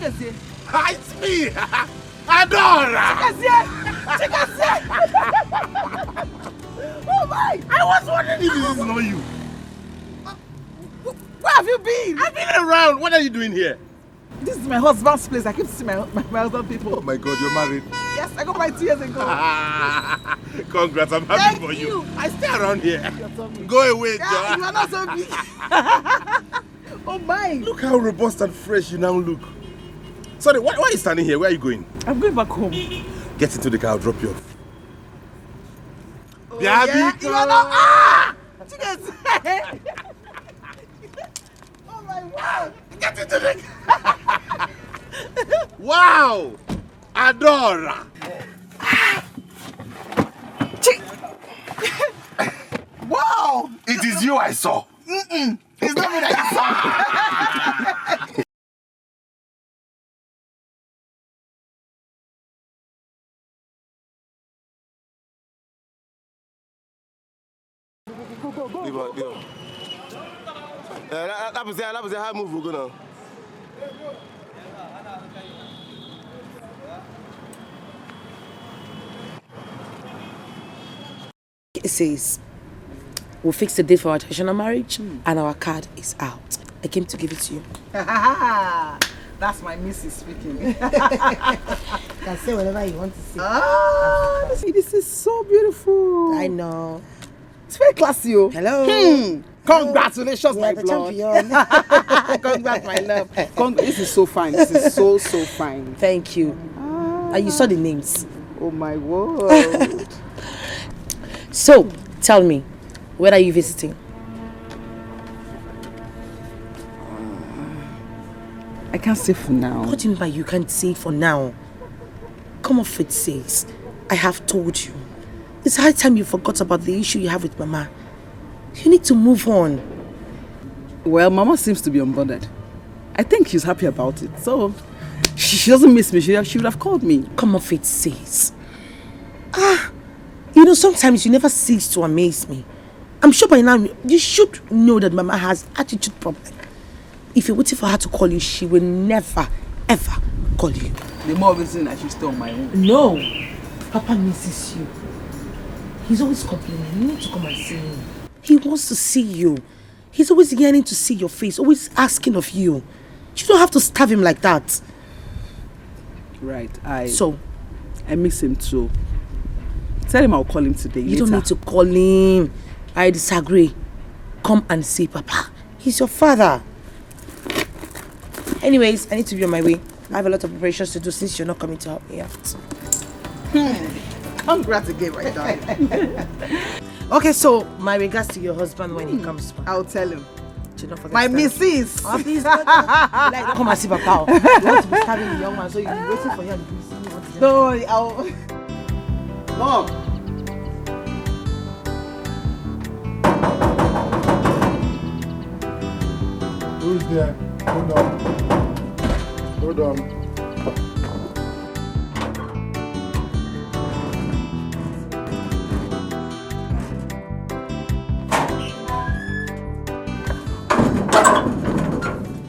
It's me! Adora! Oh my! I was wondering if this is not you. Where have you been? I've been around. What are you doing here? This is my husband's place. I keep seeing my husband people. Oh my God, you're married? Yes, I got married 2 years ago. Congrats, I'm happy for you. I stay around here. Go away, John. You are not so big. Oh my! Look how robust and fresh you now look. Sorry, why are you standing here? Where are you going? I'm going back home. Get into the car, I'll drop you off. Oh, yeah? You are not. Ah! Oh my wow! Get into the car. Wow! Adora! Wow! It is you I saw. It's not me that you saw. That was a high move we're gonna. It says we'll fix the date for our traditional marriage and our card is out. I came to give it to you. That's my missus speaking. You can say whatever you want to say. Ah, this is so beautiful. I know. It's very classy. Oh. Hello. Congratulations, my the blood. champion. Congrats, my love. This is so fine. This is so fine. Thank you. And you saw the names. Oh my word. So, tell me, where are you visiting? I can't say for now. What do you mean by you can't say for now? Come off it, says. I have told you. It's high time you forgot about the issue you have with Mama. You need to move on. Well, Mama seems to be unbothered. I think she's happy about it. So, she doesn't miss me. She would have called me. Come off it, says. You know, sometimes you never cease to amaze me. I'm sure by now you should know that Mama has attitude problem. If you're waiting for her to call you, she will never, ever call you. The more reason I should stay on my own. No. Papa misses you. He's always complaining. You need to come and see him. He wants to see you. He's always yearning to see your face, always asking of you. You don't have to starve him like that. Right. I miss him too. Tell him I'll call him today. You don't need to call him. I disagree. Come and see Papa. He's your father. Anyways, I need to be on my way. I have a lot of preparations to do since you're not coming to help me out. Congrats again, my darling. Okay, so my regards to your husband when he comes back. I'll tell him. Do not forget My missus. Oh, please, like, come and see Papa. You want to be starving the young man, so you'll be waiting for him to see you. Don't worry, I'll... Mom! Who's there? Hold on. Hold on.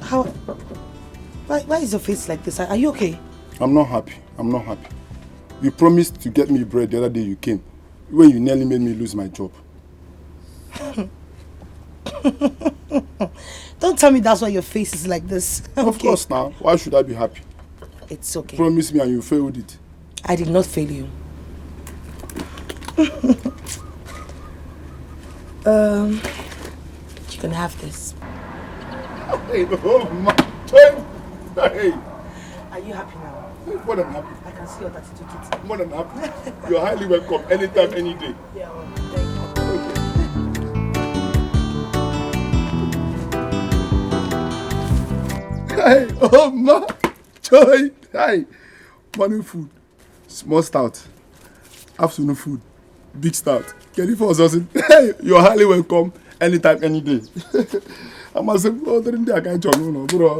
How? Why is your face like this? Are you okay? I'm not happy. I'm not happy. You promised to get me bread the other day you came, when you nearly made me lose my job. Don't tell me that's why your face is like this. Okay. Of course now. Why should I be happy? It's okay. Promise me and you failed it. I did not fail you. You can have this. Hey, oh my. Hey. Are you happy now? More than happy. I can see your attitude. More than happy. You're highly welcome anytime, any day. Yeah, well, thank you. Hey, oh my. Joy. Hey. Morning food. Small stout. Afternoon food. Big stout. Can you force us in? Hey, you're highly welcome anytime, any day. I must say, oh, I can't tell you, bro.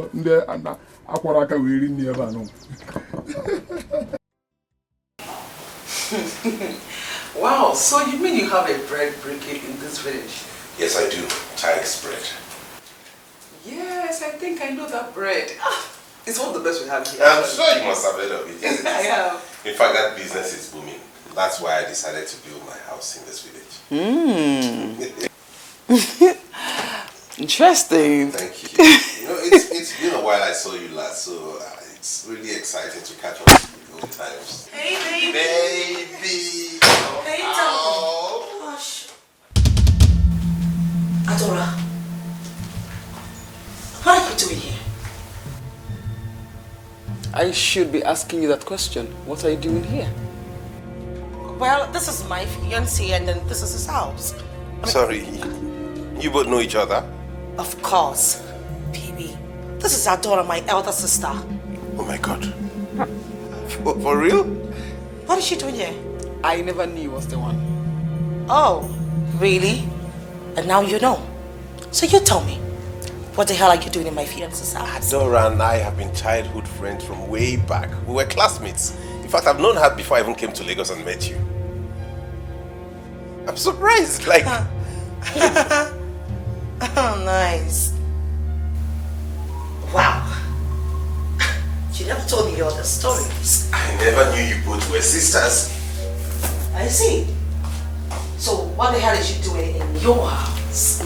Wow, so you mean you have a bread brigade in this village? Yes, I do. Chike's bread. Yes, I think I know that bread. It's one of the best we have here. I'm sure you must have heard of it. Yes, it is. I have. In fact, that business is booming. That's why I decided to build my house in this village. Interesting. Thank you. You know, it's been a while I saw you last, so it's really exciting to catch up with the old times. Hey, baby. Baby. Hey, Oh. Gosh. Adora, what are you doing here? I should be asking you that question. What are you doing here? Well, this is my fiancé and then this is his house. Sorry, you both know each other? Of course. Baby, this is Adora, my elder sister. Oh my God. For real? What is she doing here? I never knew you was the one. Oh, really? And now you know. So you tell me, what the hell are you doing in my fiancé's house? Dora and I have been childhood friends from way back. We were classmates. In fact, I've known her before I even came to Lagos and met you. I'm surprised, like... Oh, nice. Wow. You never told me your other stories. I never knew you both were sisters. I see. So what the hell is you doing in your house?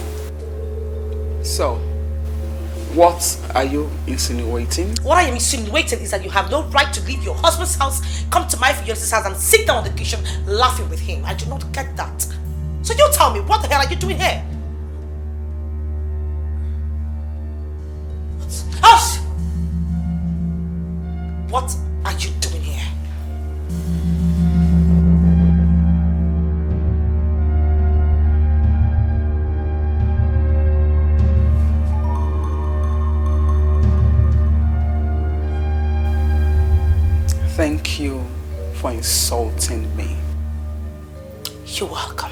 So, what are you insinuating? What I am insinuating is that you have no right to leave your husband's house, come to my fiance's house and sit down on the cushion laughing with him. I do not get that. So you tell me, what the hell are you doing here? Hush! What are you doing here? Thank you for insulting me. You're welcome.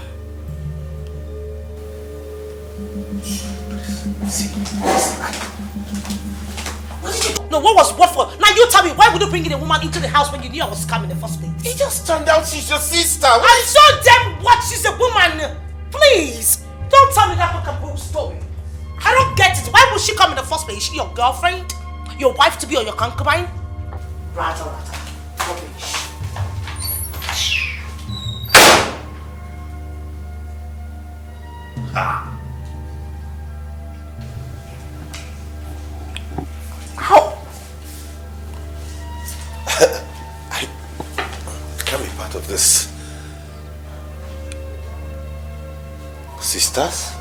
What did you do? No, what was what for? Now you tell me, why would you bring in a woman into the house when you knew I was coming in the first place? It just turned out she's your sister. And so damn what? She's a woman. Please, don't tell me that OKONKWO story. I don't get it. Why would she come in the first place? Is she your girlfriend? Your wife to be or your concubine? Rata. Rubbish. How? I can't be part of this. Sisters?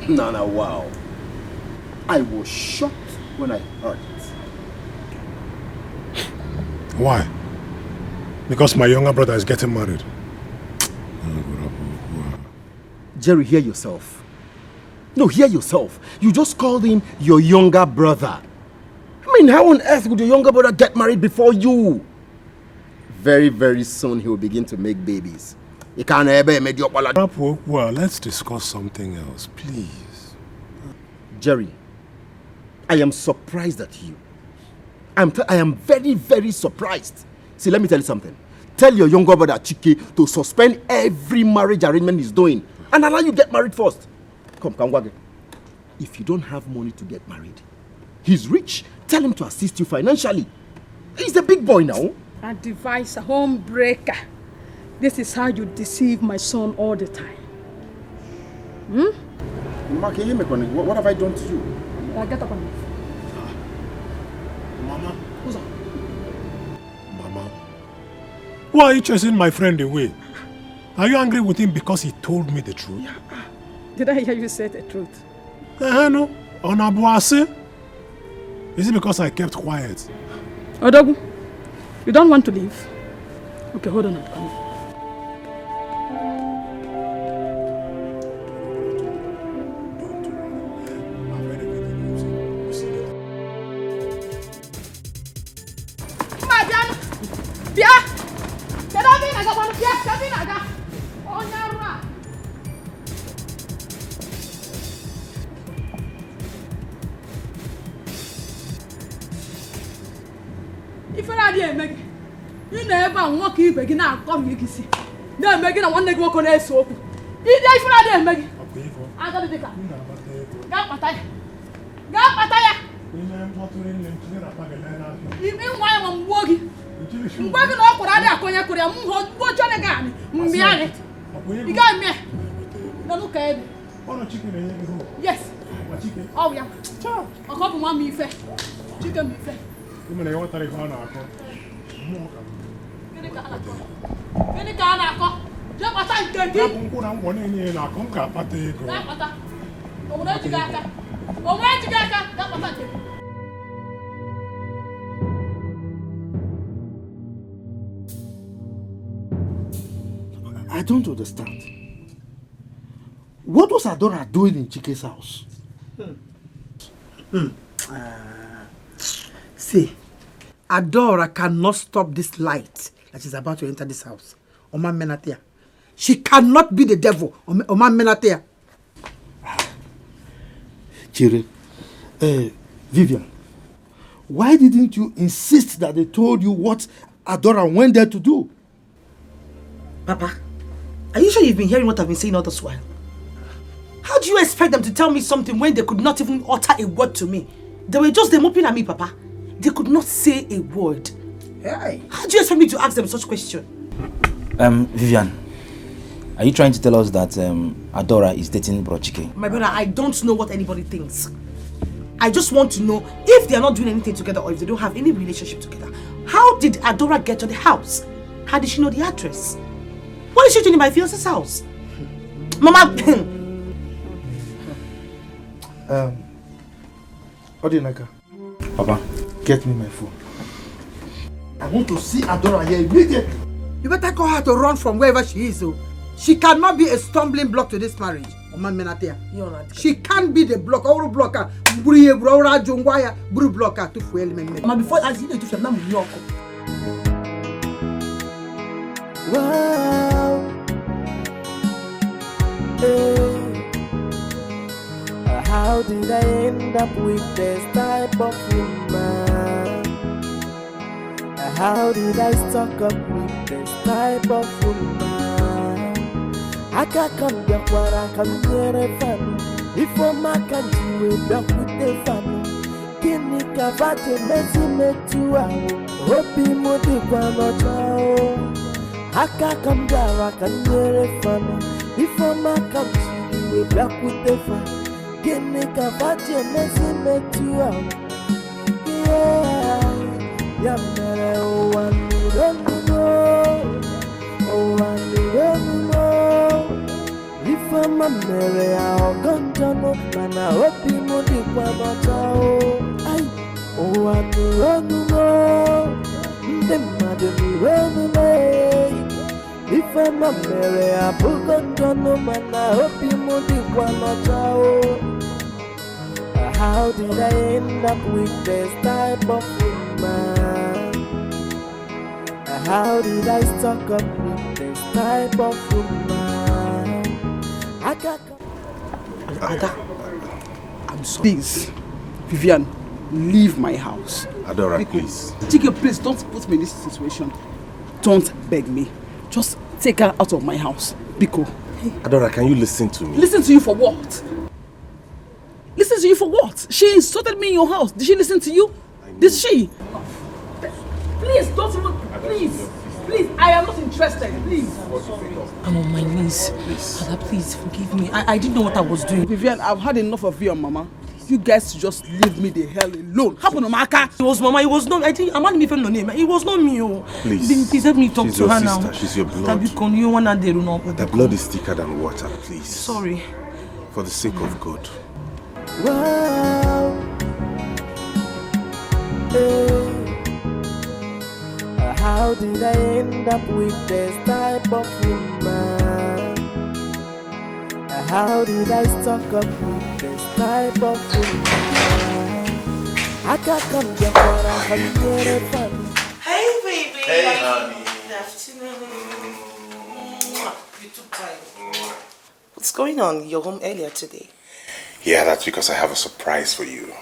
Nana, wow. I was shocked when I heard it. Why? Because my younger brother is getting married. Jerry, hear yourself. No, hear yourself. You just called him your younger brother. I mean, how on earth would your younger brother get married before you? Very, very soon he will begin to make babies. He can't ever make your... Well, let's discuss something else, please. Jerry, I am surprised at you. I am very, very surprised. See, let me tell you something. Tell your younger brother Chike to suspend every marriage arrangement he's doing and allow you get married first. Come, Wage. If you don't have money to get married, he's rich. Tell him to assist you financially. He's a big boy now. A device, a home breaker. This is how you deceive my son all the time. Mark, what have I done to you? Get up on me. Mama. Who's up? Mama. Why are you chasing my friend away? Are you angry with him because he told me the truth? Yeah. Did I hear you say the truth? No. On Abuase? Is it because I kept quiet? Odogu, you don't want to leave? Okay, hold on, I'm coming. Aga dika. Ga pataya. Ga pataya. Imi nwa ya mwogi. Mwogi na okura ada akonya koria mwo jole ga ni. Mbiare. Iga me. Na no ka ebe. Ono chicken na yego. Yes. Wa chicken. Oh ya. Ciao. Akobu ma mi fe. Chicken mi fe. Ime na yo tare ko na ako. Mo ka. Gini ka ana ako. Je pata nkeki. Na kunku na ngwo ni na ko ka pata ego. Ga pata. Omuna jiga aka. Omuna jiga aka. Ga pata nkeki. I don't understand. What was Adora doing in Chike's house? See, Adora cannot stop this light that is about to enter this house. Oma Menatea. She cannot be the devil. Oma Menatea. Chire, Vivian, why didn't you insist that they told you what Adora went there to do? Papa, are you sure you've been hearing what I've been saying all this while? How do you expect them to tell me something when they could not even utter a word to me? They were just moping at me, Papa. They could not say a word. Hey. How do you expect me to ask them such question? Vivian, are you trying to tell us that Adora is dating Bro Chike? My brother, I don't know what anybody thinks. I just want to know if they are not doing anything together or if they don't have any relationship together. How did Adora get to the house? How did she know the address? What is she doing in my fiance's house? Mama! Odinaka. Papa. Get me my phone. I want to see Adora here immediately. You better call her to run from wherever she is. She cannot be a stumbling block to this marriage. She can't be the block. Our blocker. Blocker to fuel me. Before I see to them, wow. How did I end up with this type of woman? How did I stuck up with this type of woman? I can't come back where I can hear a fan. If I can't do it back with the fan. Can you cover the messy me to hope you would be one or I can't come down, I can hear a fan. If I can't do it back with the fan. Can you cover the messy me to yeah, oh, one don't know. Oh, one don't know. If I'm a Mary, I'll go to know. Man, I hope you know the one. Oh, one don't know. The mother be running away. If I'm a Mary, I'll go to know. Man, I hope you know the one. How did I end up with this type of woman? How did I stuck up with this type of woman? I can't. I'm sorry. Please, Vivian, leave my house. Adora, please. Chike, please don't put me in this situation. Don't beg me. Just take her out of my house. Biko. Adora, can you listen to me? Listen to you for what? Listen to you for what? She insulted me in your house. Did she listen to you? Did she? Please, don't even... Please. Please, I am not interested. Please. I'm on my knees. Father, please forgive me. I didn't know what I was doing. Vivian, I've had enough of you and Mama. You guys just leave me the hell alone. Happen to Maka. It was Mama. It was not... I'm not even no name. It was not me. Please. Let me talk to her now. She's your blood. The blood is thicker than water, please. Sorry. For the sake of God. Wow. How did I end up with this type of woman? How did I stuck up with this type of woman? I can't come back where I can get it from. Hey, baby. Hey, honey. Good afternoon. You took time. What's going on? You're home earlier today. Yeah, that's because I have a surprise for you.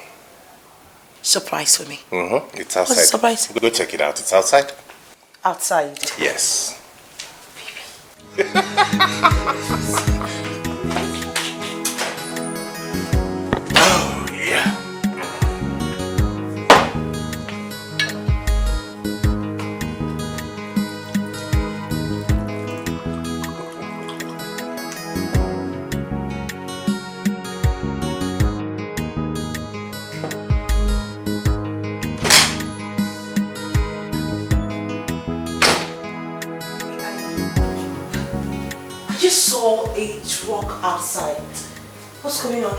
Surprise for me? Mm-hmm. It's outside. What's a surprise? Go check it out. It's outside. Outside? Yes. saw a truck outside. What's going on?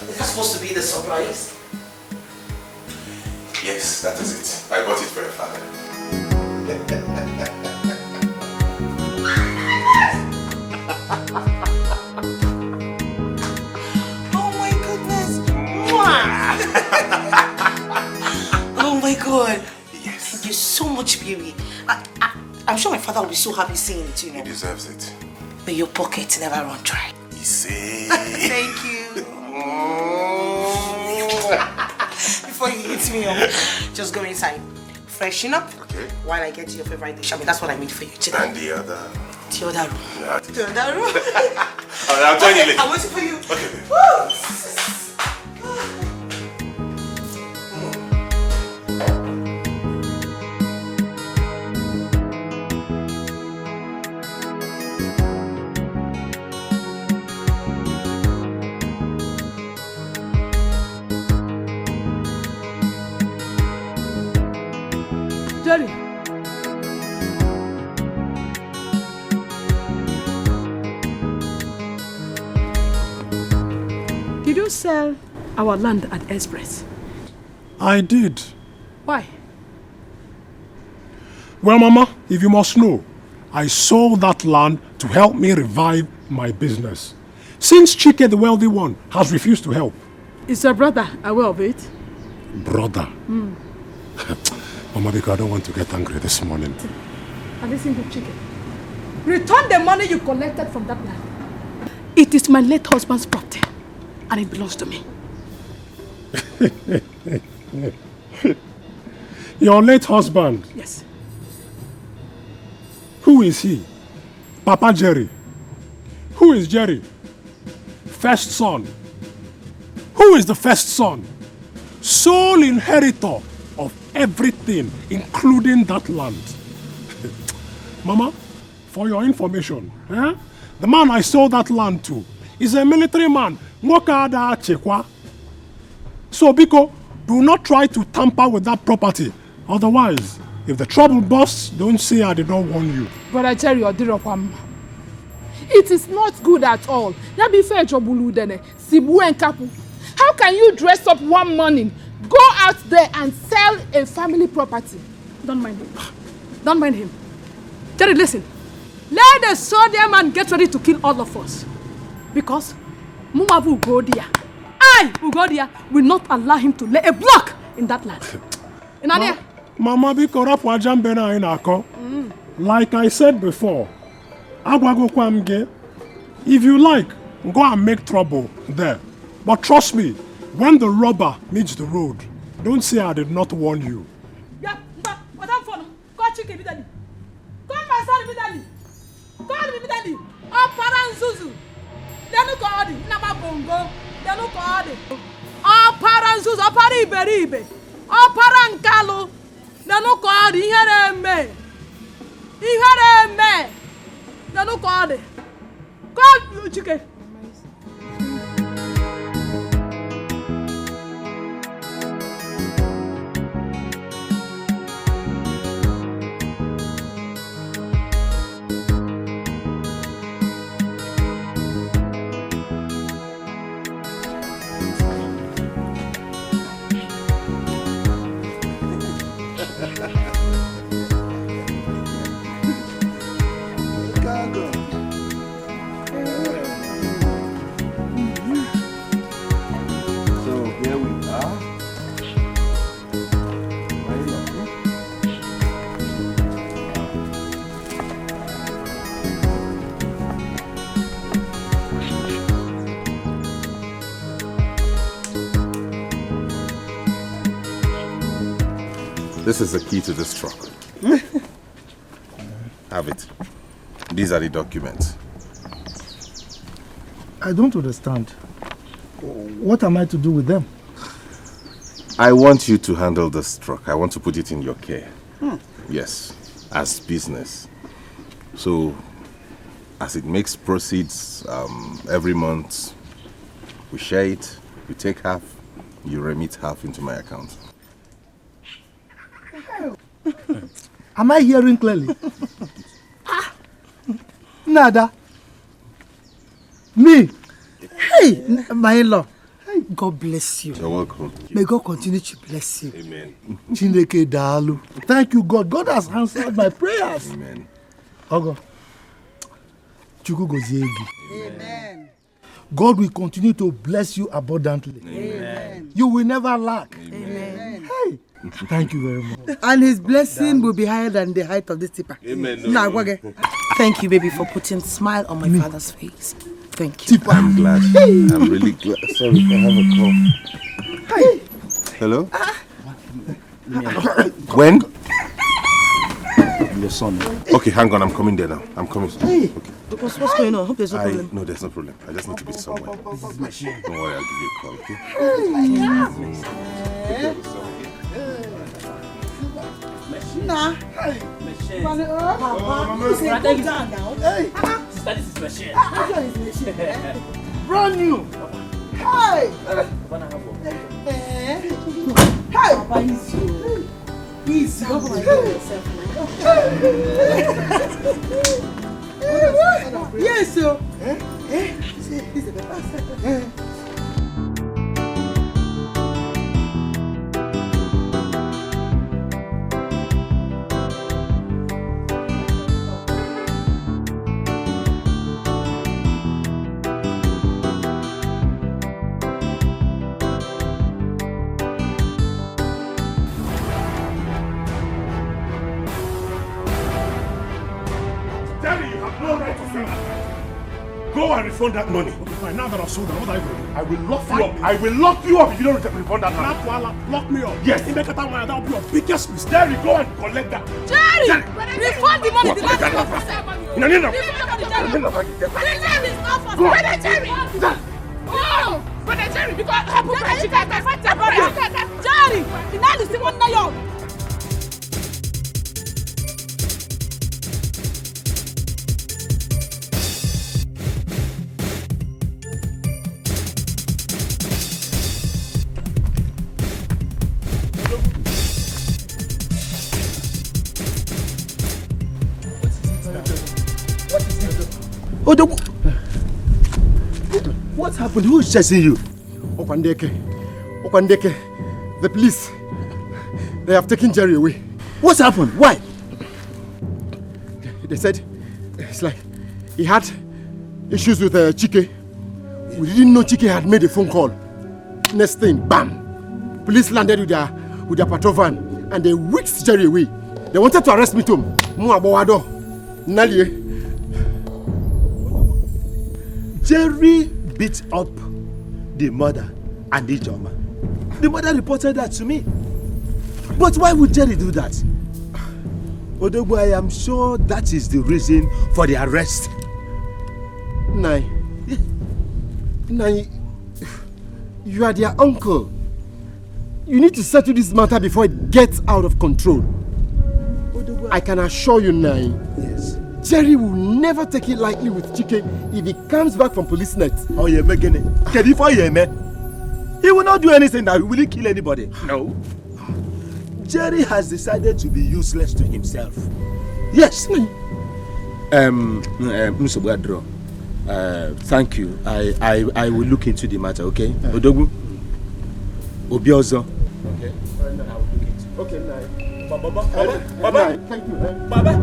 Is that supposed to be the surprise? Yes, that is it. I bought it for your father. Oh my goodness! Oh my God! Yes. Thank you so much, baby. I'm sure my father will be so happy seeing it, you know. He deserves it. May your pocket never run dry. Thank you. Before you hit me up, just go inside, freshen up. Okay. While I get to your favorite dish. I mean, that's what I made for you today. And the other? The other room. Yeah. The other room. I'll join you later. I'm waiting for you. Okay, baby. Jerry. Did you sell our land at Express? I did. Why? Well, Mama, if you must know, I sold that land to help me revive my business. Since Chike, the wealthy one, has refused to help. Is your brother aware of it? Brother? Mama, because I don't want to get angry this morning. And listen to Chike. Return the money you collected from that land. It is my late husband's property, and it belongs to me. Your late husband? Yes. Who is he? Papa Jerry. Who is Jerry? First son. Who is the first son? Sole inheritor of everything, including that land. Mama, for your information, the man I sold that land to is a military man. So, Biko, do not try to tamper with that property. Otherwise, if the trouble bursts, don't say I did not warn you. Brother Jerry, it is not good at all. How can you dress up one morning, go out there and sell a family property? Don't mind him. Don't mind him. Jerry, listen. Let the soldier man get ready to kill all of us. Because Mumabu Ugodia, Ugodia, will not allow him to lay a block in that land. Mama, like I said before, if you like, go and make trouble there. But trust me, when the rubber meets the road, don't say I did not warn you. Yeah, madam, call Chike Bidali. Call my son Bidali. Call me Bidali. Oh, Paranzuzu. Denu Kodi, Nama Bongo. Denu Kodi. Oh, Paranzuzu, oh, Pariberibe. Oh, Parankalo. Denu Kodi, here me. Here me. Denu Kodi. Call Chike. This is the key to this truck. Have it. These are the documents. I don't understand. What am I to do with them? I want you to handle this truck. I want to put it in your care. Yes, as business. So, as it makes proceeds every month, we share it, we take half, you remit half into my account. Am I hearing clearly? Nada. Me? Hey, my in-law. God bless you. You're welcome. May God continue to bless you. Amen. Chineke dalu. Thank you, God. God has answered my prayers. Amen. Ogo. Chukwu gozie gị. Amen. God will continue to bless you abundantly. Amen. You will never lack. Amen. Hey. Thank you very much. And his blessing will be higher than the height of this tipper. Amen. Thank you, baby, for putting a smile on my father's face. Thank you. I'm glad. I'm really glad. Sorry, I have a call. Hi. Hello? When? Your son. Okay, hang on. I'm coming there now. I'm coming. Hey. Okay. What's going on? Hope there's no problem. No, there's no problem. I just need to be somewhere. Don't worry, I'll give you a call, okay? Nah. Hey. Papa, you say go down now. Hey. Sister, this is machine. Which one is machine? Brand new. Hey. Hey. Papa, easy. Easy. Go for yourself. Yes, sir. Go and refund that money. Okay, fine. Now that I've sold them, what are you going to do? I will lock you up. I will lock you up if you don't refund that money. Lock me up. Yes. In that will be your biggest mistake. Jerry, go and collect that. Jerry! Refund the money. No. Brother Jerry! Oh! Brother Jerry, because I put my chicken and fight your brother. Jerry! You now listen one now. What happened? Who is chasing you? Okwandeke, the police. They have taken Jerry away. What happened? Why? They said it's like he had issues with Chike. We didn't know Chike had made a phone call. Next thing, bam! Police landed with their patrol van and they whisked Jerry away. They wanted to arrest me too. Jerry beat up the mother and the Joma. The mother reported that to me. But why would Jerry do that? Odogwu, I am sure that is the reason for the arrest. Nai, you are their uncle. You need to settle this matter before it gets out of control. Odogwu, I can assure you, Nai. Yes. Jerry will never take it lightly with Chike if he comes back from police net. Oh, yeah, Megan. He will not do anything that will kill anybody. No. Jerry has decided to be useless to himself. Yes. Mr. Bwadro, thank you. I will look into the matter, okay? Odogwu, Obiozo. Okay. I will look into it. Okay, Baba. Thank you. Baba.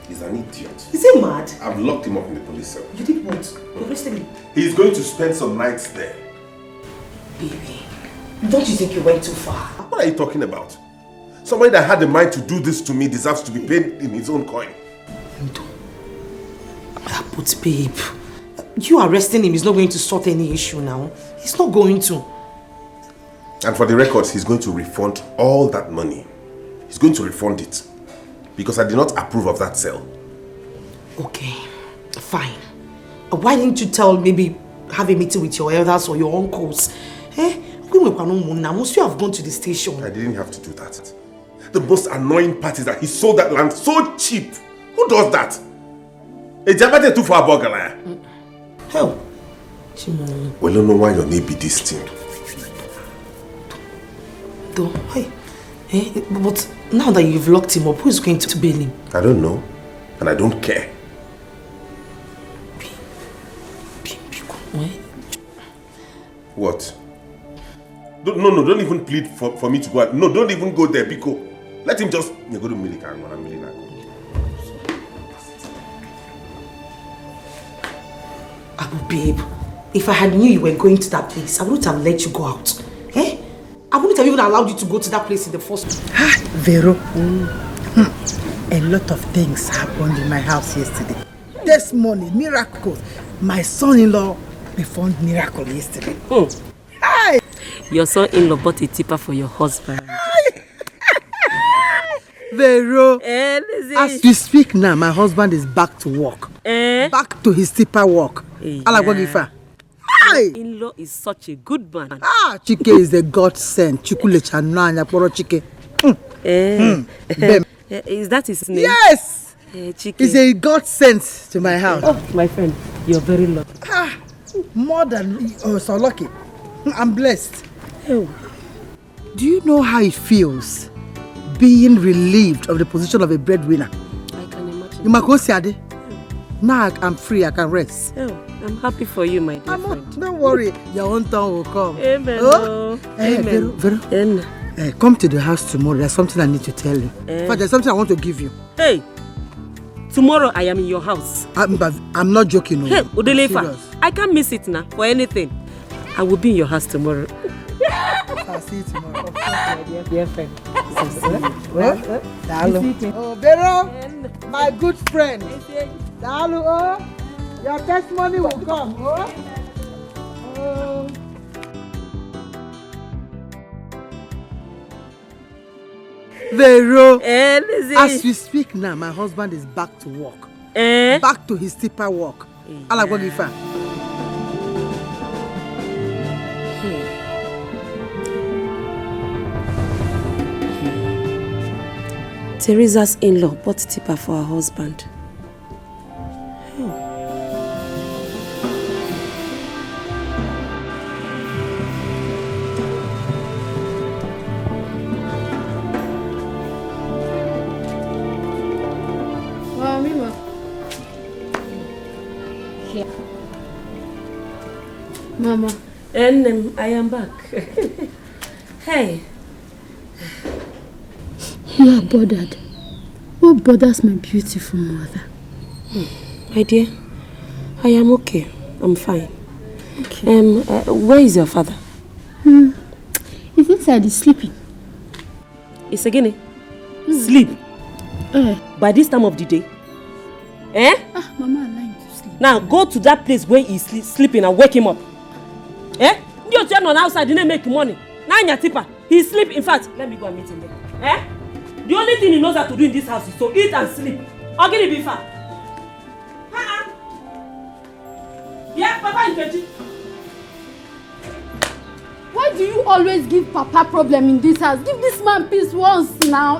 He's an idiot. Is he mad? I've locked him up in the police cell. You did what? You arrested him? He's going to spend some nights there. Baby, don't you think you went too far? What are you talking about? Somebody that had the mind to do this to me deserves to be paid in his own coin. But babe, you arresting him is not going to sort any issue now. He's not going to. And for the records, he's going to refund all that money. He's going to refund it. Because I did not approve of that sale. Okay, fine. Why didn't you maybe have a meeting with your elders or your uncles? Must you have gone to the station? I didn't have to do that. the most annoying part is that he sold that land so cheap. Who does that? A Jabate too far burger. Hell. We don't know why your name be this thing. Though, hey, but now that you've locked him up, who's going to bail him? I don't know, and I don't care. What? No, don't even plead for me to go out. No, don't even go there, Biko. Let him just go to Milika and Milina. Abu, babe, if I had knew you were going to that place, I wouldn't have let you go out. Eh? I wouldn't have even allowed you to go to that place in the first place. Vero, a lot of things happened in my house yesterday. This morning, miracles. My son-in-law performed miracle yesterday. Hi! Your son-in-law bought a tipper for your husband. Vero, as we speak now, my husband is back to work. Back to his tipper work. Your in-law is such a good man. Chike is a godsend. Chikule chananya poro Chike. Is that his name? Yes! He's a godsend to my house. Oh, my friend, you're very lucky. More than so lucky. I'm blessed. Do you know how it feels being relieved of the position of a breadwinner? I can imagine. You might go see now I'm free, I can rest. I'm happy for you, my dear friend. Don't worry, your own turn will come. Amen. Amen. Vero, come to the house tomorrow. There's something I need to tell you. In fact, there's something I want to give you. Hey, tomorrow I am in your house. I'm not joking. No. Hey, Udelefa, I can't miss it now for anything. I will be in your house tomorrow. I'll see you tomorrow. Of course, my dear friend. Oh, Vero, my good friend. Dalu, your testimony will come. Vero, as we speak now, my husband is back to work. Back to his tipper work. Alagogifa. Teresa's in-law bought tipper for her husband. Mama. And I am back. Hey. You are bothered. What bothers my beautiful mother? My dear, I am okay. I'm fine. Okay. Where is your father? He's inside. He's sleeping. It's again. Sleep. By this time of the day. Mama, I'm lying to sleep. Now go to that place where he's sleeping and wake him up. You turn on outside, didn't make money. Now in your tipper, he's sleeping. In fact, let me go and meet him there. The only thing he knows how to do in this house is to eat and sleep. I'll get it before. Yeah, Papa in Keji. Why do you always give Papa problem in this house? Give this man peace once now,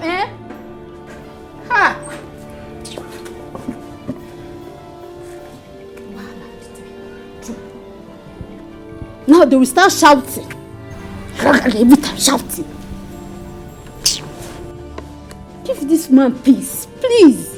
Now they will start shouting. Every time shouting. Give this man peace, please.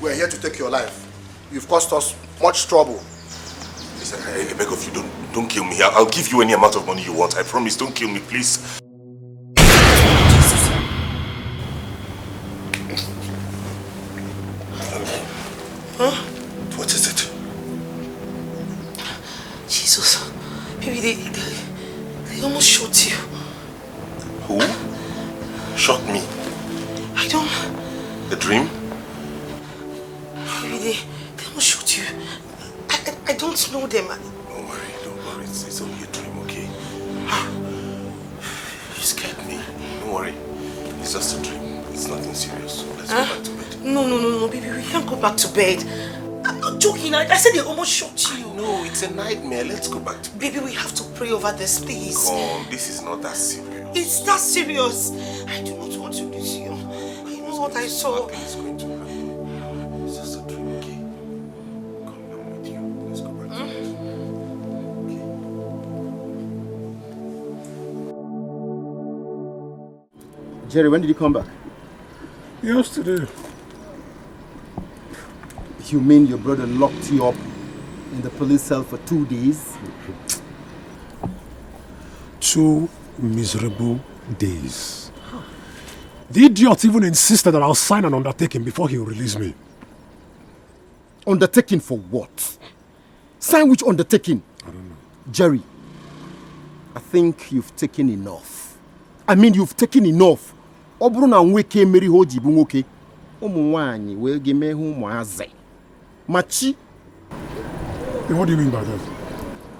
We're here to take your life. You've caused us much trouble. Listen, I beg of you, don't kill me. I'll give you any amount of money you want. I promise, don't kill me, please. What is it? Jesus. Baby, they almost shot you. Who? Shot me? I don't... A dream? Baby, they almost shot you. I don't know them. Don't worry. It's only a dream, okay? You scared me. Don't worry. It's just a dream. It's nothing serious, so let's go back to bed. No, baby, we can't go back to bed. I'm not joking. I said they almost shot you. No, it's a nightmare. Let's go back to bed. Baby, we have to pray over this, please. Come on, this is not that serious. It's that serious. I do not want to lose you. I know what I saw. Nothing is going to happen. It's just a dream, okay? Come, I'm with you. Let's go back to bed. Okay. Jerry, when did you come back? Yesterday. You mean your brother locked you up in the police cell for 2 days? 2 miserable days. The idiot even insisted that I'll sign an undertaking before he'll release me. Undertaking for what? Sign which undertaking? I don't know. Jerry, I think you've taken enough. I mean, you've taken enough. Obruna nweke meri hoji bu nwoke. Umu nwanyi we geme hu muaze. Machi. What do you mean by that?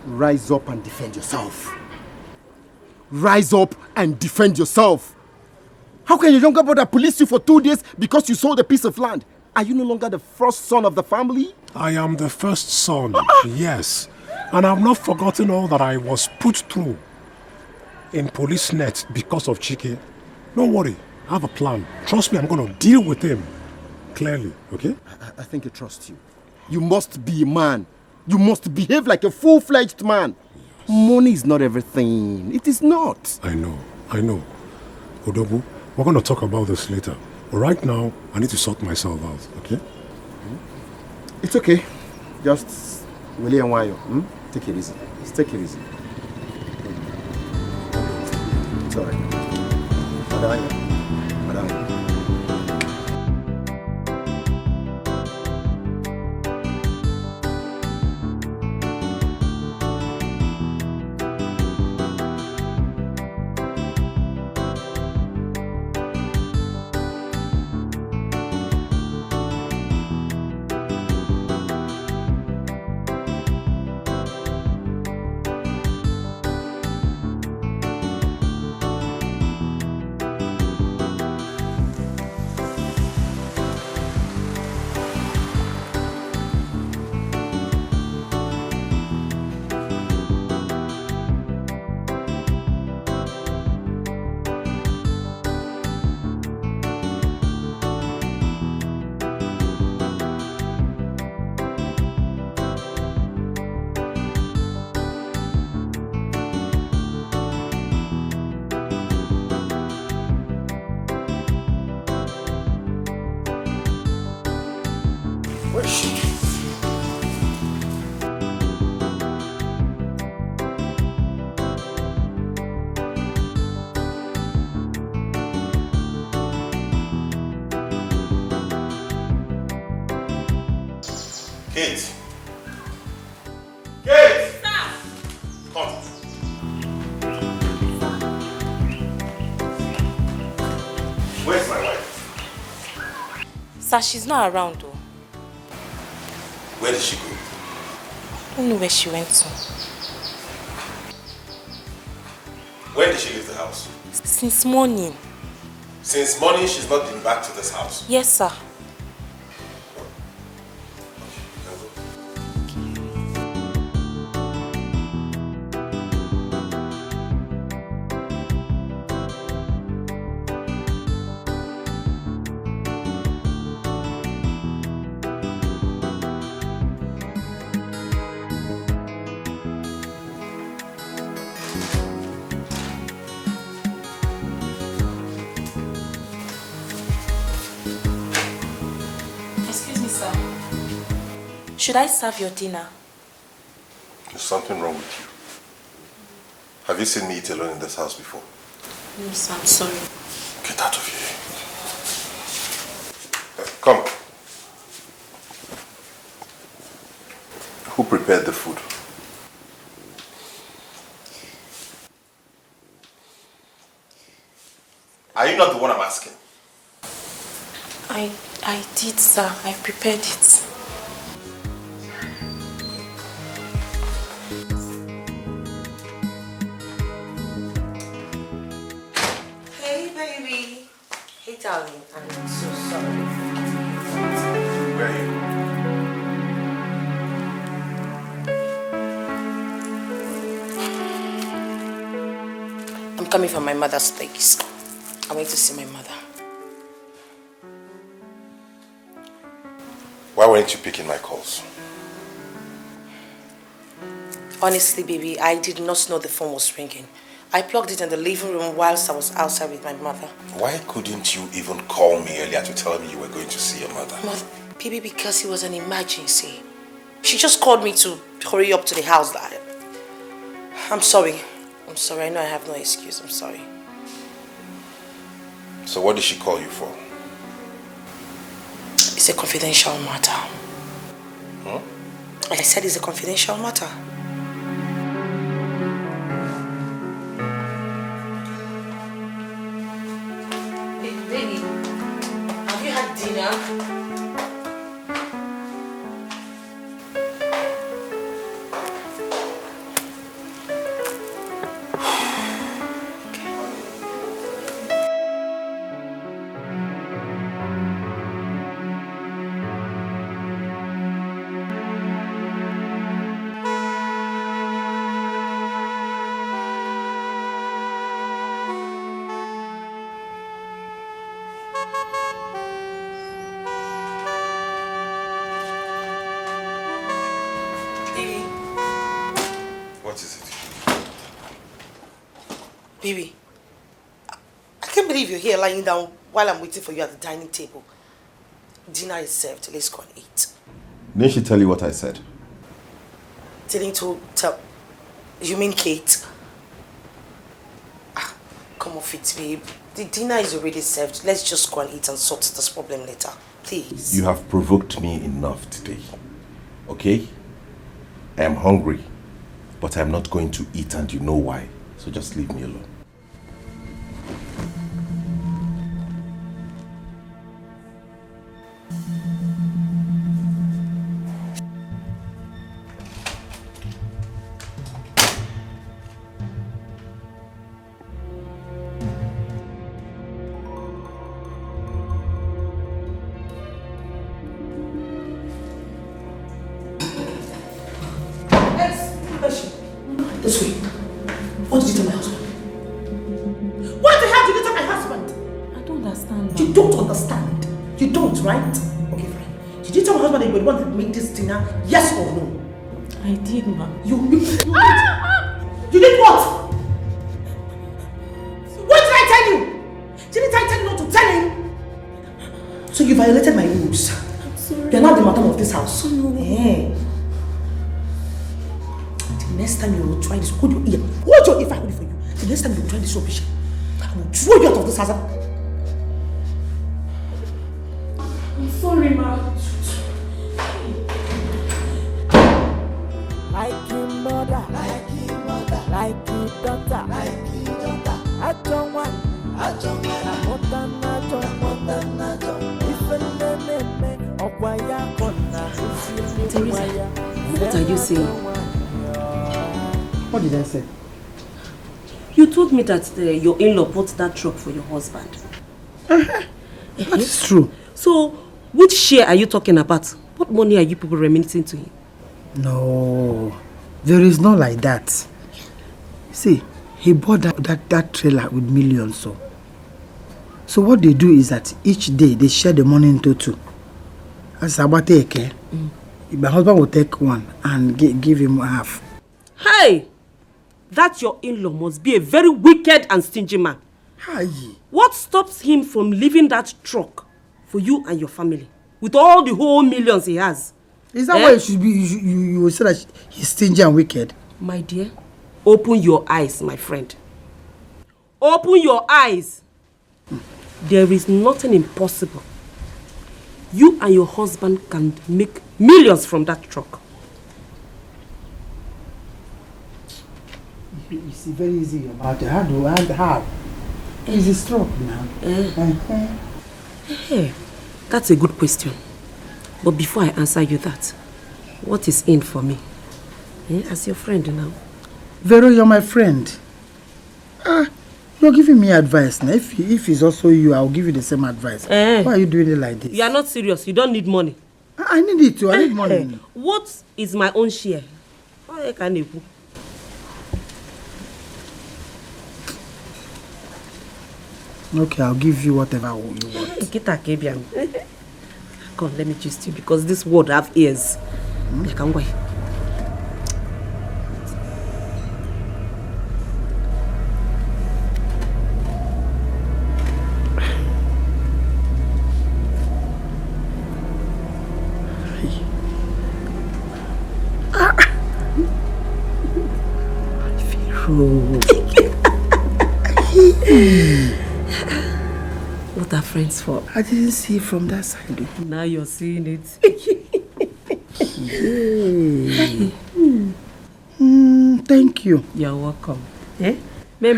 Rise up and defend yourself. Rise up and defend yourself. How can your younger brother police you for 2 days because you sold a piece of land? Are you no longer the first son of the family? I am the first son, yes. And I've not forgotten all that I was put through in police net because of Chike. Don't worry, I have a plan. Trust me, I'm going to deal with him clearly, okay? I think I trust you. You must be a man. You must behave like a full-fledged man. Yes. Money is not everything. It is not. I know. Odogu, we're going to talk about this later. But right now, I need to sort myself out, okay? It's okay. Just Willie and Wayo. Take it easy. Just take it easy. It's all right. Madam. Kate! Kate! Sir! Come. Where's my wife? Sir, she's not around though. Where did she go? I don't know where she went to. When did she leave the house? Since morning. Since morning, she's not been back to this house? Yes, sir. Should I serve your dinner? There's something wrong with you. Have you seen me eat alone in this house before? No, sir, I'm sorry. Get out of here. Come. Who prepared the food? Are you not the one I'm asking? I did, sir. I prepared it. Hey, baby. Hey, darling. coming from my mother's place. I went to see my mother. Why weren't you picking my calls? Honestly, baby, I did not know the phone was ringing. I plugged it in the living room whilst I was outside with my mother. Why couldn't you even call me earlier to tell me you were going to see your mother? Baby, because it was an emergency. She just called me to hurry up to the house. I'm sorry. I'm sorry. I know I have no excuse. I'm sorry. So what did she call you for? It's a confidential matter. Huh? I said it's a confidential matter. Hey, baby, have you had dinner? Baby, I can't believe you're here lying down while I'm waiting for you at the dining table. Dinner is served. Let's go and eat. Didn't she tell you what I said? Didn't tell... You mean Kate? Come off it, babe. The dinner is already served. Let's just go and eat and sort this problem later. Please. You have provoked me enough today. Okay? I am hungry, but I'm not going to eat, and you know why. So just leave me alone. This way. What did you tell my husband? What the hell did you tell my husband? I don't understand. You don't understand. You don't, right? Okay, fine. Did you tell my husband that you would want to make this dinner? Yes or no? I did, ma. You did what? What did I tell you? Didn't I tell you not to tell him? So you violated my rules. I'm sorry. You're not the madam of this house. No. Yeah. Next time you will try this, hold your ear. Hold your ear if I hold it for you. The next time you will try this rubbish, I will throw you out of this house. I'm sorry, ma. Like your mother, like your daughter, I don't want, Teresa, what are you saying? What did I say? You told me that your in-law bought that truck for your husband. That is true. So, which share are you talking about? What money are you people remitting to him? No, there is no like that. See, he bought that trailer with millions. So what they do is that each day they share the money into two. As about take, my husband will take one and give him half. Hey! That your in-law must be a very wicked and stingy man. Hi. What stops him from leaving that truck for you and your family? With all the whole millions he has. Is that why it should be, you will say that he's stingy and wicked? My dear, open your eyes, my friend. Open your eyes. There is nothing impossible. You and your husband can make millions from that truck. It's very easy about it. How? It's a stroke now. Hey, that's a good question. But before I answer you that, what is in for me? As your friend now. Vero, you're my friend. You're giving me advice now. If it's also you, I'll give you the same advice. Why are you doing it like this? You are not serious. You don't need money. I need it too. I need money. What is my own share? Okay, I'll give you whatever you want. Come, let me gist you because this word have ears. You can go. What are friends for? I didn't see it from that side. Now you're seeing it. Thank you. You're welcome. Eh? You're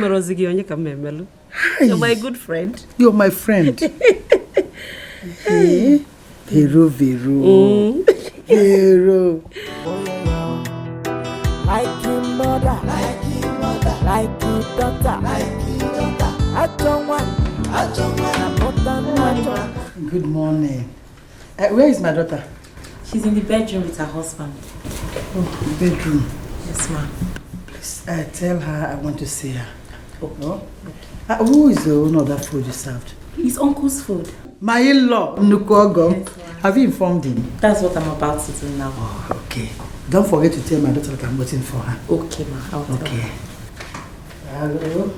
my good friend. You're my friend. Hey. Vero. Vero. Like your mother, like your daughter, I don't want. Good morning. Where is my daughter? She's in the bedroom with her husband. Oh, bedroom. Yes, ma'am. Please tell her I want to see her. Oh? Who is the owner of that food you served? His uncle's food. My in-law, Nukogo. Yes, have you informed him? That's what I'm about to do now. Oh, okay. Don't forget to tell my daughter that I'm waiting for her. Okay, ma. I'll tell her. Hello?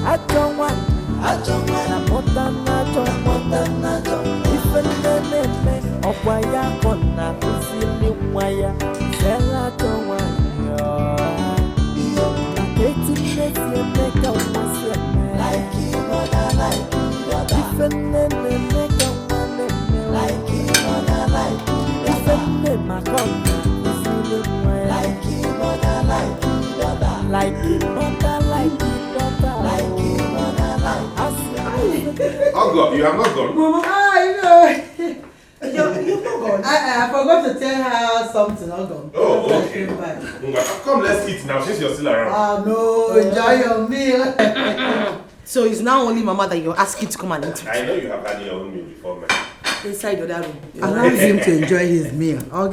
I don't want. Oh God, you have not gone. Mama, I know. You're not gone. I forgot to tell her something. I'm gone. Oh, okay. Come, let's eat now since you're still around. Oh no, enjoy your meal. So it's now only Mama that you're asking to come and eat. I know you have had your own meal before, man. Inside the other room. Allow him to enjoy his meal. I'll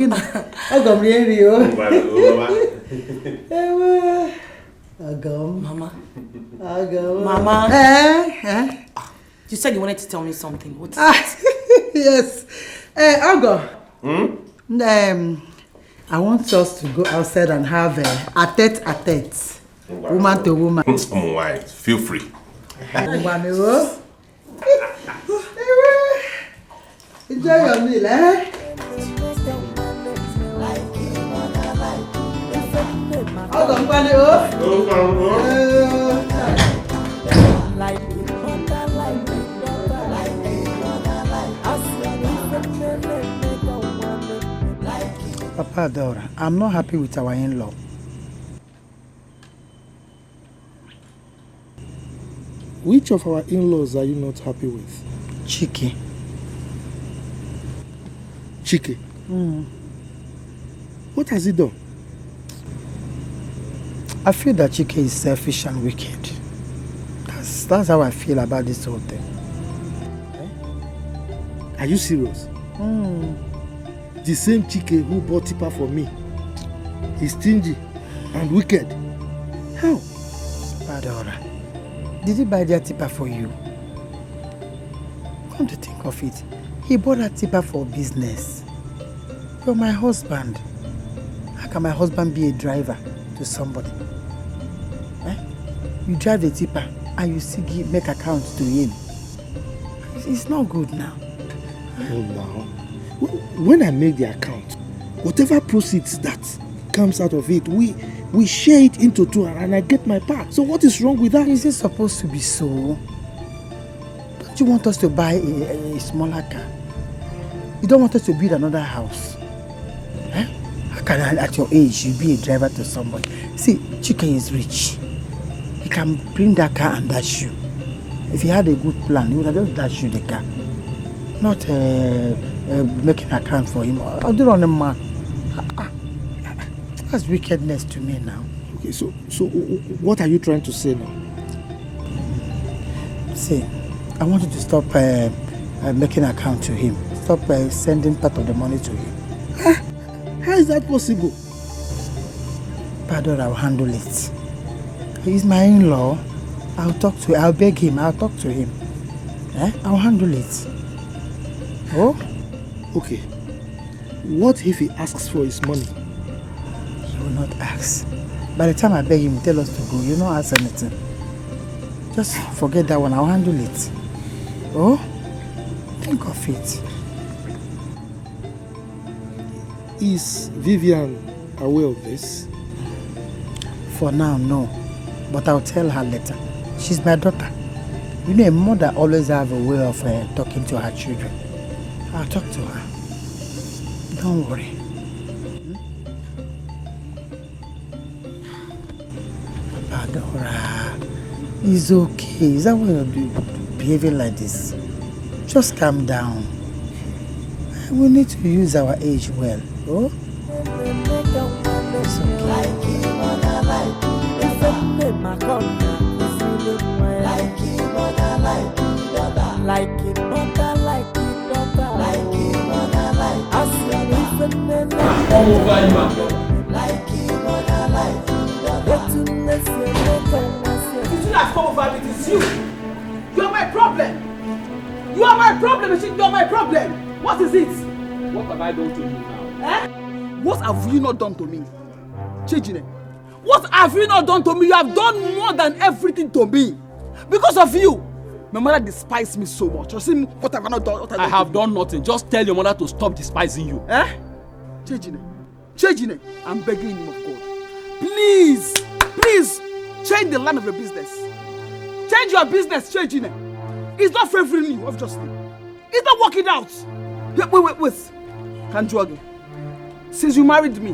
Mama. Mama. You said you wanted to tell me something. What is it? Yes. Ogo. I want us to go outside and have a tete-a-tete. Woman to woman. Why? Feel free. Enjoy your meal, eh? Papa Dora, I'm not happy with our in-law. Which of our in-laws are you not happy with? Chike. Chike? What has he done? I feel that Chike is selfish and wicked. That's how I feel about this whole thing. Are you serious? The same Chike who bought Tipa for me is stingy and wicked. How? Badora, did he buy that Tipa for you? Come to think of it, he bought that Tipa for business. You're my husband. How can my husband be a driver to somebody? You drive a Tipa and you still make accounts to him. It's not good now. Oh, now. When I make the account, whatever proceeds that comes out of it, we share it into two and I get my part. So what is wrong with that? Is it supposed to be so? Don't you want us to buy a smaller car? You don't want us to build another house? How can I, at your age, you be a driver to somebody? See, Chike is rich. He can bring that car and dash you. If he had a good plan, he would have just dashed you the car. Not making an account for him. I'll do it on a man. That's wickedness to me now. Okay, so what are you trying to say now? See, I want you to stop making an account to him. Stop sending part of the money to him. How is that possible? Papa, I'll handle it. He's my in-law. I'll beg him, I'll talk to him. I'll handle it. Oh? Okay. What if he asks for his money? He will not ask. By the time I beg him, tell us to go, you don't ask anything. Just forget that one, I'll handle it. Oh? Think of it. Is Vivian aware of this? For now, no. But I'll tell her later. She's my daughter. You know, a mother always have a way of talking to her children. I'll talk to her. Don't worry. Papa Dora, it's okay. Is that why you're behaving like this? Just calm down. We need to use our age well. Oh? It's you. You're my problem. You are my problem. You're my problem. What is it? What have I done to you now? What have you not done to me? Chijine, what have you not done to me? You have done more than everything to me. Because of you, my mother despises me so much. You see what have I not done? I have done nothing. Just tell your mother to stop despising you. Chijine, I'm begging you of God. Please, change the line of your business. Change your business, Chijine. It's not favoring you, obviously. It's not working out. Wait. Kanjuage, since you married me,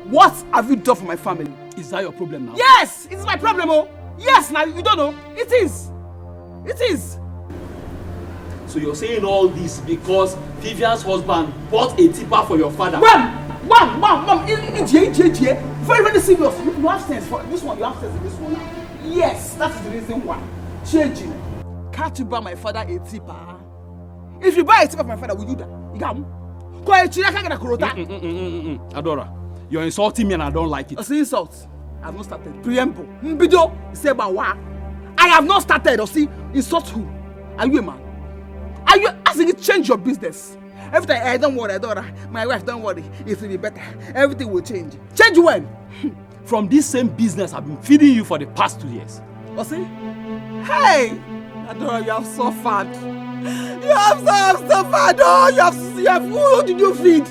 what have you done for my family? Is that your problem now? Yes, it's my problem, oh. Yes, now you don't know. It is. So you're saying all this because Vivian's husband bought a tipper for your father? Mom, very, very serious. You have sense for this one. You have sense in this one now. Yes, that's the reason why. Changing. Can't you buy my father a tipper? If you buy a tipper for my father, will you die? Adora, you're insulting me and I don't like it. It's an insult. I have not started. Preamble. Mbido, say about what? I have not started. Or see, insult who? Are you a man? Are you asking you to change your business? Every time, don't worry, Adora. My wife, don't worry. It will be better. Everything will change. Change when? From this same business I've been feeding you for the past 2 years. Or see? Hey! Adora, you have suffered. You have suffered. Oh, you have. Who did you feed?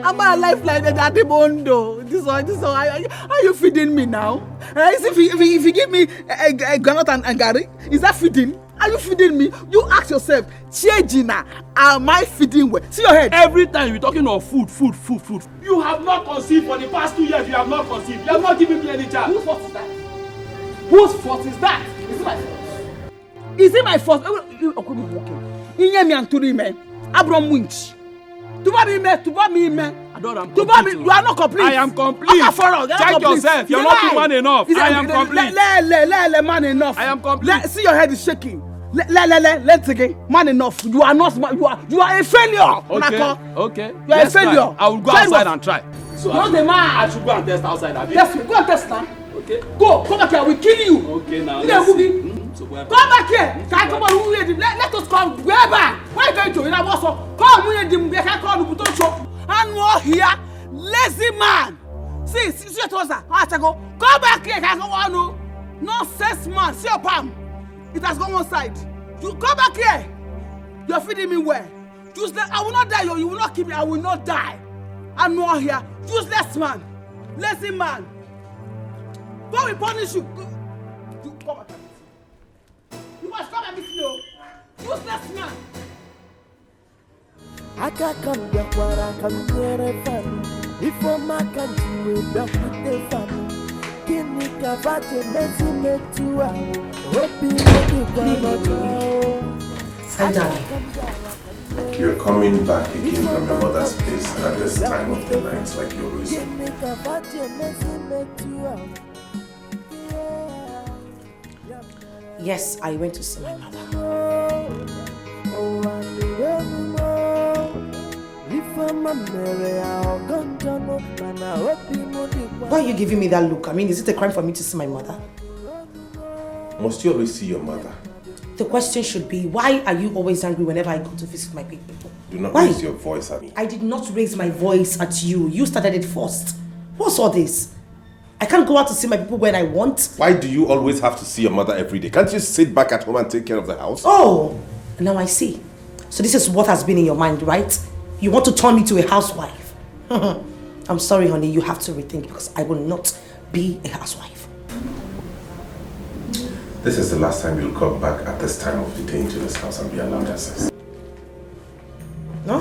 Am I alive like that at the Bondo? This one. Are you feeding me now? If you give me a granite and Gary, is that feeding? Are you feeding me? You ask yourself, Chejina, am I feeding well? See your head. Every time you're talking of food. You have not conceived for the past 2 years. You have not conceived. You have not given me any chance. Whose fault is that? Whose fault is that? Is it my fault? Inye mi anturi me. Abram winch. Tuba me. Adora, you are not complete. I am complete. Check yourself. You're not man enough. I am complete. Man enough. I am complete. See your head is shaking. Let's again. Man enough. You are not. You are a failure. Okay. You are a failure. I will go outside and try. So not the man. I should go and test outside. Test me. Go and test now. Okay. Go. Come back here. I will kill you. Okay now. Come back here. Come on. Let us come. Where back? Where are you going to? In our come. We need them. They can call the button shop. And more here, lazy man. See your trouser. Come back here. Come on. Nonsense man. See your palm. It has gone one side. You come back here. You are feeding me well. Useless. I will not die. You will not keep me. I will not die. And more here. Useless man. Lazy man. God will punish you. You come back. You must come and meet me. Useless man. Aka kambia kwara kamnyere fanu Ifoma kanjiwe bakute fanu Kini kavaje mezi metua Hopi meki kwa moto. Hi, darling. You're coming back again from your mother's place at this time of the night like you always do. Yes, I went to see my mother. If I'm a Mary, I'll go. Why are you giving me that look? I mean, is it a crime for me to see my mother? Must you always see your mother? The question should be, why are you always angry whenever I go to visit my people? Do not raise your voice at me. I did not raise my voice at you. You started it first. What's all this? I can't go out to see my people when I want. Why do you always have to see your mother every day? Can't you sit back at home and take care of the house? Oh, now I see. So this is what has been in your mind, right? You want to turn me to a housewife. I'm sorry, honey, you have to rethink because I will not be a housewife. This is the last time you'll come back at this time of the day into this house and be allowed access. No?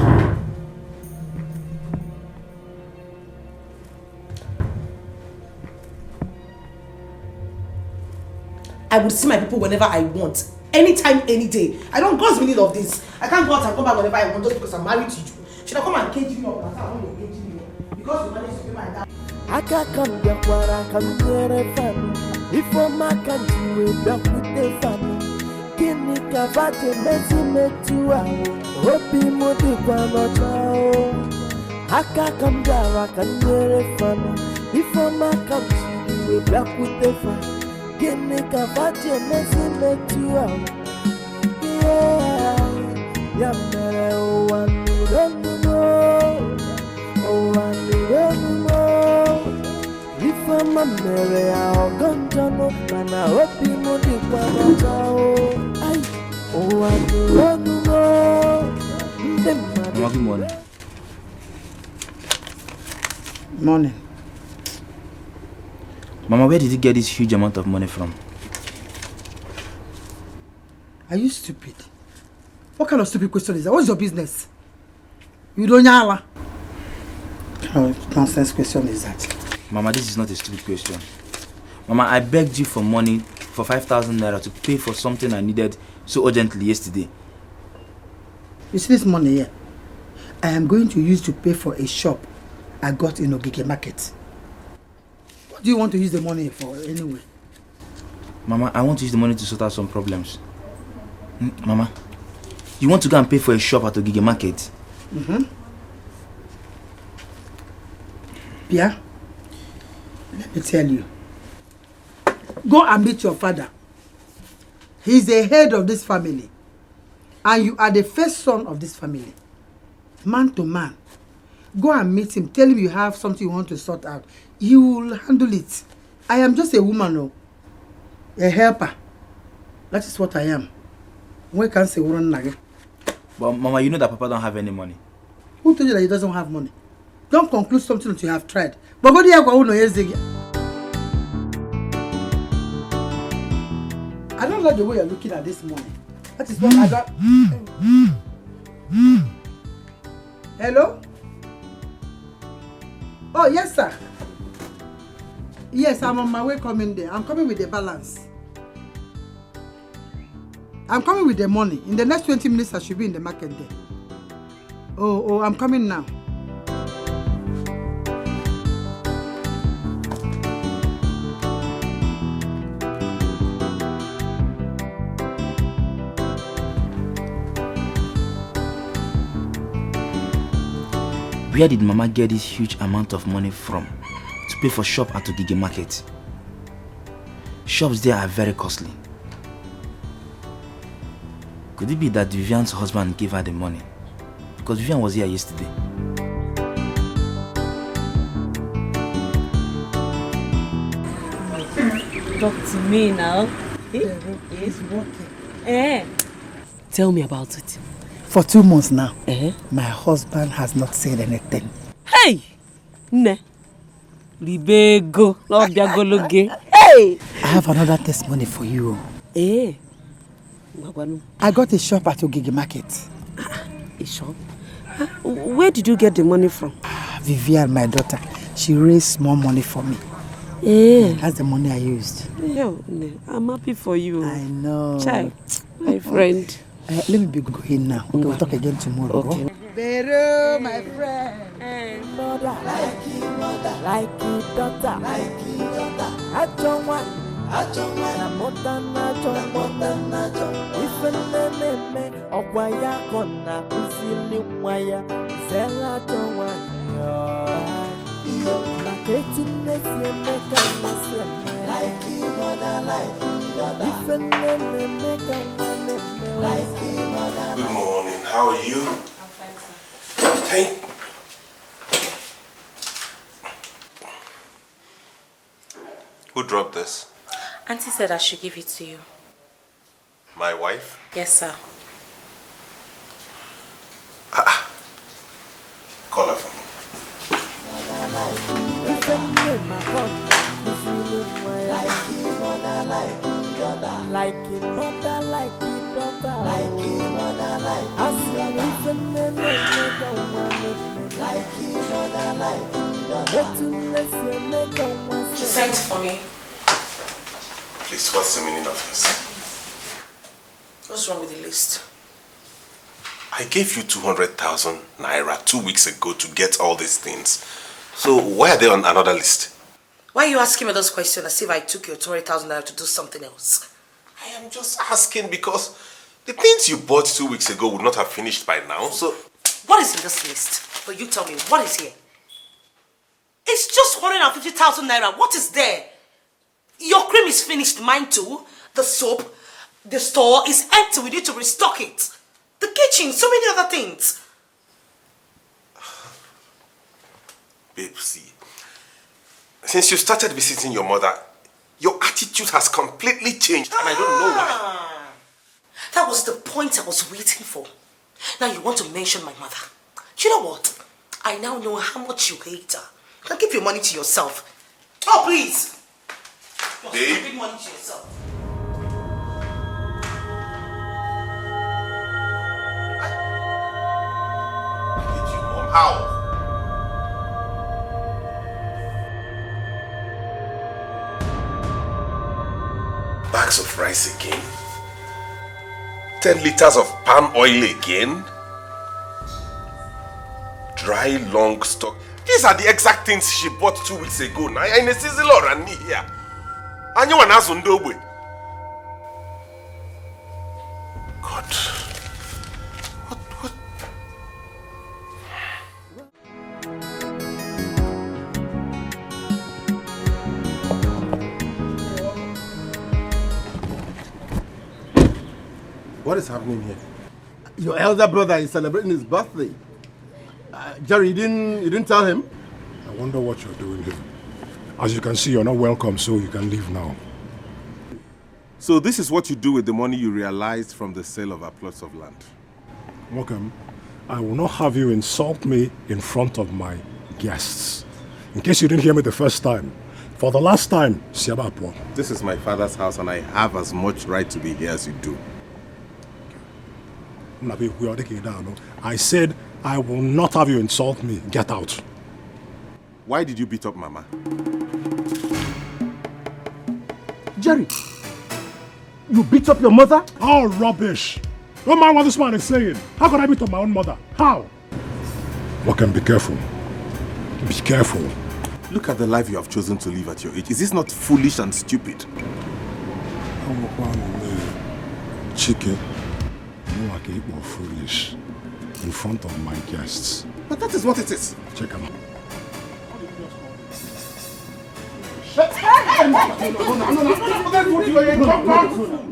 I will see my people whenever I want. Anytime, any day. I don't cause meaning of this. I can't go out and come back whenever I want just because I'm married to you. Should I come and cage me up? I want to cage me up. Because you managed to be my dad. I can't come back where I come near a family. If I'm a country, we're back with the family. Kini kavate mesi metua. Hopi modi kwa nochao. Haka come down, I come near a family. If I'm a country, we're back with the family. Kini kavate mesi metua. Yeah, mere o wani ronu. Oh, wani ronu. If I'm a mere o gonjano, mana hopi modi kwa nochao. Ay, oh, wani ronu. Mama, good morning. Morning. Mama, where did you get this huge amount of money from? Are you stupid? What kind of stupid question is that? What's your business? You don't know. What kind of nonsense question is that? Mama, this is not a stupid question. Mama, I begged you for money for 5,000 naira to pay for something I needed so urgently yesterday. You see this money here? I am going to use to pay for a shop I got in Ogige Market. What do you want to use the money for anyway? Mama, I want to use the money to sort out some problems. Mama, you want to go and pay for a shop at Ogige Market? Mm-hmm. Pia, let me tell you. Go and meet your father. He's the head of this family. And you are the first son of this family. Man to man. Go and meet him. Tell him you have something you want to sort out. He will handle it. I am just a woman, no. A helper. That is what I am. We can't say we're not. But Mama, you know that Papa don't have any money. Who told you that he doesn't have money? Don't conclude something that you have tried. But go there, go no yesterday. I don't like the way you're looking at this money. That is what I got. Hello? Oh, yes, sir. Yes, I'm on my way coming there. I'm coming with the balance. I'm coming with the money. In the next 20 minutes, I should be in the market there. Oh, I'm coming now. Where did Mama get this huge amount of money from to pay for shop at Ogige Market? Shops there are very costly. Could it be that Vivian's husband gave her the money? Because Vivian was here yesterday. Talk to me now. It's working. Tell me about it. For 2 months now, my husband has not said anything. Hey! Ne. Libego. Hey! I have another testimony for you. I got a shop at Ogige Market. A shop? Where did you get the money from? Vivian, my daughter, she raised small money for me. That's the money I used. I'm happy for you. I know. Child, my friend. Let me be going now. Okay, we'll talk again tomorrow. Okay. Vero, my friend. Mother, like you, daughter, like you, daughter. I don't want. If Okwaya kona kusili mwaya Zela towa Good morning, how are you? I'm fine, sir. Hey. Who dropped this? Auntie said I should give it to you. My wife? Yes, sir. Call her for me. Like it, mother, like it, daughter. Like it, mother, like it, daughter. Sent for me. Please, what's the meaning of this? What's wrong with the list? I gave you 200,000 naira 2 weeks ago to get all these things. So why are they on another list? Why are you asking me those questions as if I took your 200,000 naira to do something else? I am just asking because the things you bought 2 weeks ago would not have finished by now, so... What is in this list? But you tell me, what is here? It's just 150,000 naira. What is there? Your cream is finished, mine too. The soap, the store is empty. We need to restock it. The kitchen, so many other things. Babe, see. Since you started visiting your mother, your attitude has completely changed and I don't know why. That was the point I was waiting for. Now you want to mention my mother. You know what? I now know how much you hate her. You can keep your money to yourself. Oh, please. Just Babe? keep money to yourself. How? Bags of rice again? 10 liters of palm oil again? Dry long stock. These are the exact things she bought 2 weeks ago. Now in a sizzle or an here. And you want to God. What is happening here? Your elder brother is celebrating his birthday. Jerry, you didn't tell him? I wonder what you're doing here. As you can see, you're not welcome, so you can leave now. So this is what you do with the money you realized from the sale of our plots of land? Welcome. I will not have you insult me in front of my guests. In case you didn't hear me the first time, for the last time, Siabapo. This is my father's house and I have as much right to be here as you do. I said I will not have you insult me. Get out. Why did you beat up Mama? Jerry, you beat up your mother? Oh, rubbish. Don't mind what this man is saying. How could I beat up my own mother? How? Welcome, be careful. Be careful. Look at the life you have chosen to live at your age. Is this not foolish and stupid? Chike, you are foolish in front of my guests. But that is what it is. Check them out. No.